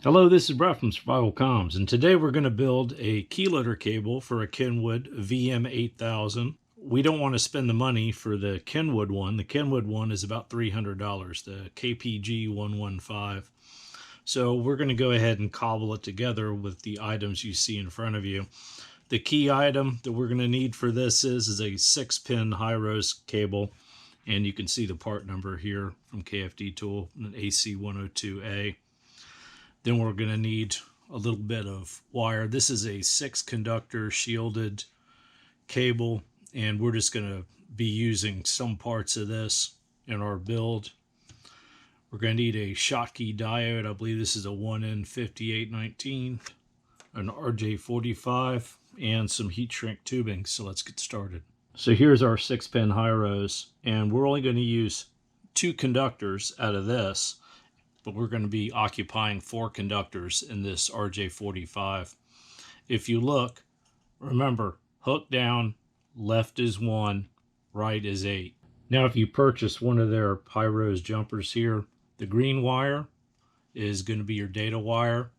Hello, this is Brett from Survivalcomms, and today we're going to build a keyloader cable for a Kenwood VM8000. We don't want to spend the money for the Kenwood one. The Kenwood one is about $300, the KPG115. So we're going to go ahead and cobble it together with the items you see in front of you. The key item that we're going to need for this is a 6-pin high-rose cable, and you can see the part number here from KFD Tool, an AC102A. Then we're going to need a little bit of wire. This is a 6-conductor shielded cable, and we're just going to be using some parts of this in our build. We're going to need a Schottky diode. I believe this is a 1N5819, an RJ45, and some heat shrink tubing. So let's get started. So here's our 6-pin high-rose, and we're only going to use 2 conductors out of this, but we're going to be occupying 4 conductors in this RJ45. If you look, remember, hook down, left is 1, right is 8. Now if you purchase one of their high-rose jumpers here, the green wire is going to be your data wire,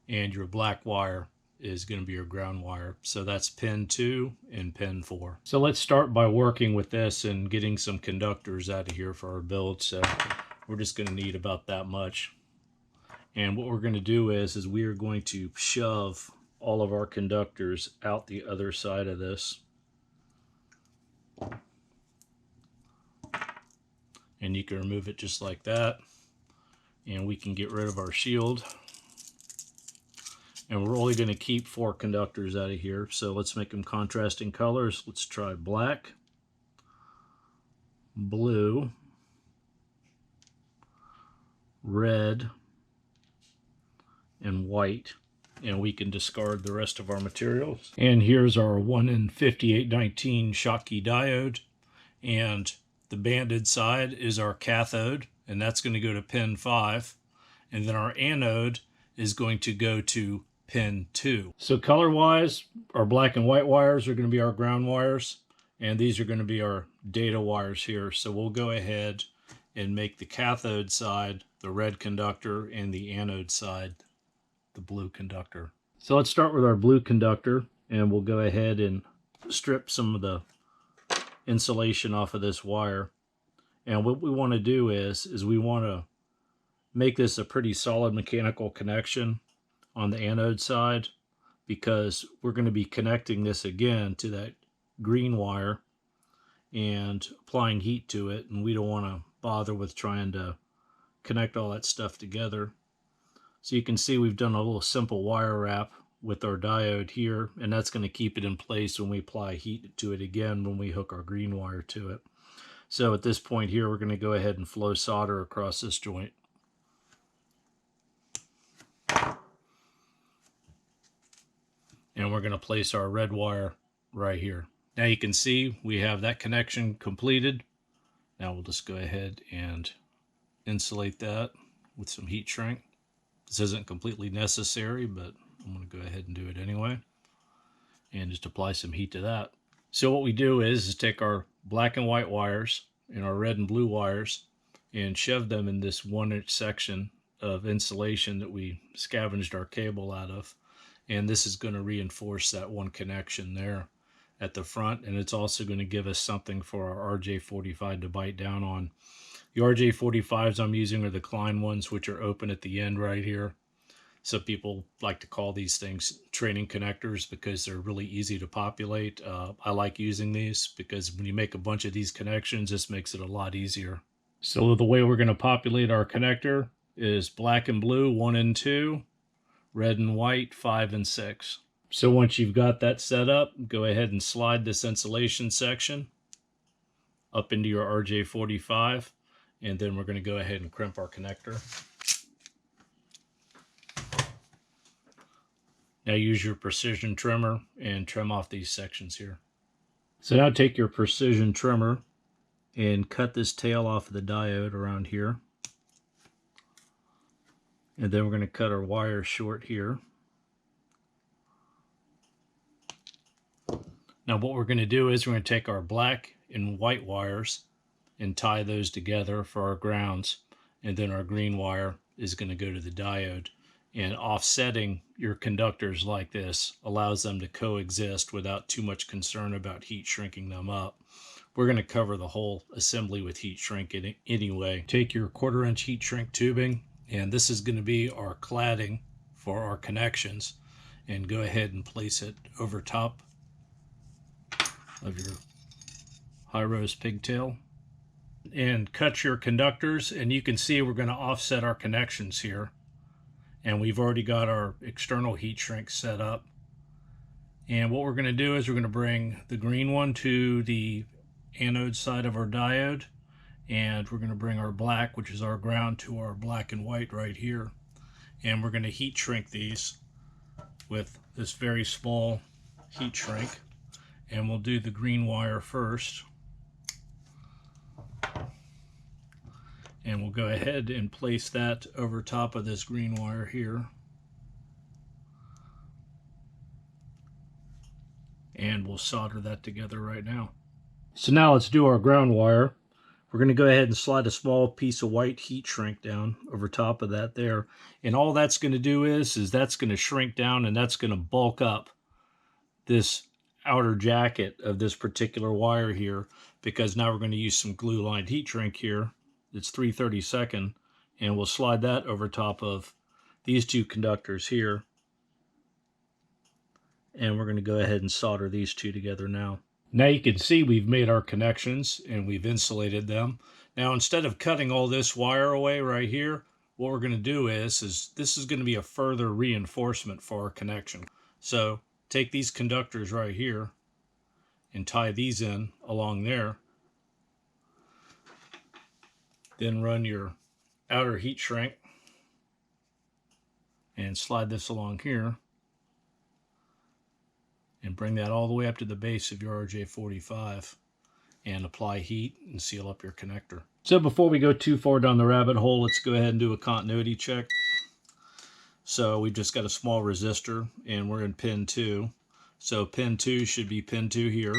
and your black wire is going to be your ground wire. So that's pin 2 and pin 4. So let's start by working with this and getting some conductors out of here for our build. So we're just going to need about that much. And what we're going to do is we are going to shove all of our conductors out the other side of this. And you can remove it just like that. And we can get rid of our shield. And we're only going to keep 4 conductors out of here. So let's make them contrasting colors. Let's try black, blue, red, and white. And we can discard the rest of our materials. And here's our 1N5819 Schottky diode. And the banded side is our cathode, and that's going to go to pin 5. And then our anode is going to go to pin 2. So color-wise, our black and white wires are going to be our ground wires, and these are going to be our data wires here. So we'll go ahead and make the cathode side the red conductor and the anode side the blue conductor. So let's start with our blue conductor, and we'll go ahead and strip some of the insulation off of this wire. And what we want to do is we want to make this a pretty solid mechanical connection on the anode side, because we're going to be connecting this again to that green wire and applying heat to it, and we don't want to bother with trying to connect all that stuff together. So you can see we've done a little simple wire wrap with our diode here, and that's going to keep it in place when we apply heat to it again when we hook our green wire to it. So at this point here, we're going to go ahead and flow solder across this joint. And we're going to place our red wire right here. Now you can see we have that connection completed. Now we'll just go ahead and insulate that with some heat shrink. This isn't completely necessary, but I'm going to go ahead and do it anyway. And just apply some heat to that. So what we do is take our black and white wires and our red and blue wires and shove them in this 1-inch section of insulation that we scavenged our cable out of. And this is going to reinforce that one connection there at the front, and it's also going to give us something for our RJ45 to bite down on. The RJ45s I'm using are the Klein ones, which are open at the end right here. So people like to call these things training connectors because they're really easy to populate. I like using these because when you make a bunch of these connections, this makes it a lot easier. So the way we're going to populate our connector is black and blue 1 and 2, red and white 5 and 6. So once you've got that set up, go ahead and slide this insulation section up into your RJ45, and then we're going to go ahead and crimp our connector. Now use your precision trimmer and trim off these sections here. So now take your precision trimmer and cut this tail off of the diode around here. And then we're going to cut our wire short here. Now what we're going to do is we're going to take our black and white wires and tie those together for our grounds, and then our green wire is going to go to the diode. And offsetting your conductors like this allows them to coexist without too much concern about heat shrinking them up. We're going to cover the whole assembly with heat shrink anyway. Take your 1/4 inch heat shrink tubing, and this is going to be our cladding for our connections, and go ahead and place it over top of your high-rose pigtail and cut your conductors. And you can see we're going to offset our connections here, and we've already got our external heat shrink set up. And what we're going to do is we're going to bring the green one to the anode side of our diode, and we're going to bring our black, which is our ground, to our black and white right here. And we're going to heat shrink these with this very small heat shrink. And we'll do the green wire first. And we'll go ahead and place that over top of this green wire here. And we'll solder that together right now. So now let's do our ground wire. We're going to go ahead and slide a small piece of white heat shrink down over top of that there. And all that's going to do is that's going to shrink down, and that's going to bulk up this outer jacket of this particular wire here, because now we're going to use some glue lined heat shrink here. It's 3/32, and we'll slide that over top of these two conductors here. And we're going to go ahead and solder these two together now. Now you can see we've made our connections and we've insulated them. Now instead of cutting all this wire away right here, what we're going to do is this is going to be a further reinforcement for our connection. So take these conductors right here and tie these in along there. Then run your outer heat shrink and slide this along here. And bring that all the way up to the base of your RJ45 and apply heat and seal up your connector. So before we go too far down the rabbit hole, let's go ahead and do a continuity check. So we've just got a small resistor and we're in pin 2. So pin 2 should be pin 2 here.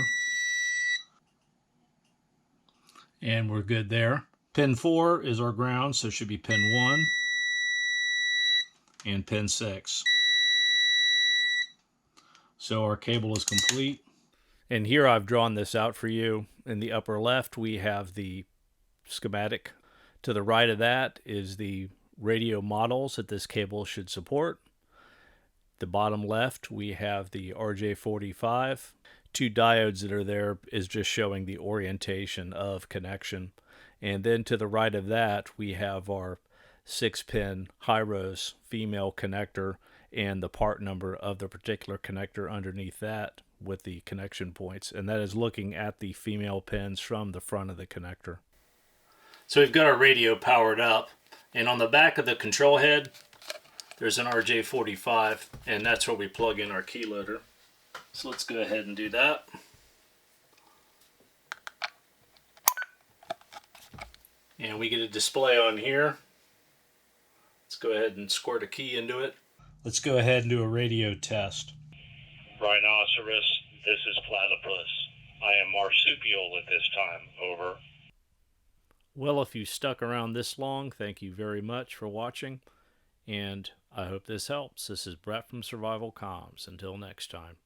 And we're good there. Pin 4 is our ground, so it should be pin 1 and pin 6. So our cable is complete. And here I've drawn this out for you. In the upper left, we have the schematic. To the right of that is the radio models that this cable should support. The bottom left, we have the RJ45. 2 diodes that are there is just showing the orientation of connection. And then to the right of that, we have our 6-pin high-rose female connector and the part number of the particular connector underneath that with the connection points. And that is looking at the female pins from the front of the connector. So we've got our radio powered up, and on the back of the control head, there's an RJ45, and that's where we plug in our keyloader. So let's go ahead and do that. And we get a display on here. Let's go ahead and squirt a key into it. Let's go ahead and do a radio test. Rhinoceros, this is Platypus. I am marsupial at this time, over. Well, if you stuck around this long, thank you very much for watching, and I hope this helps. This is Brett from Survivalcomms. Until next time.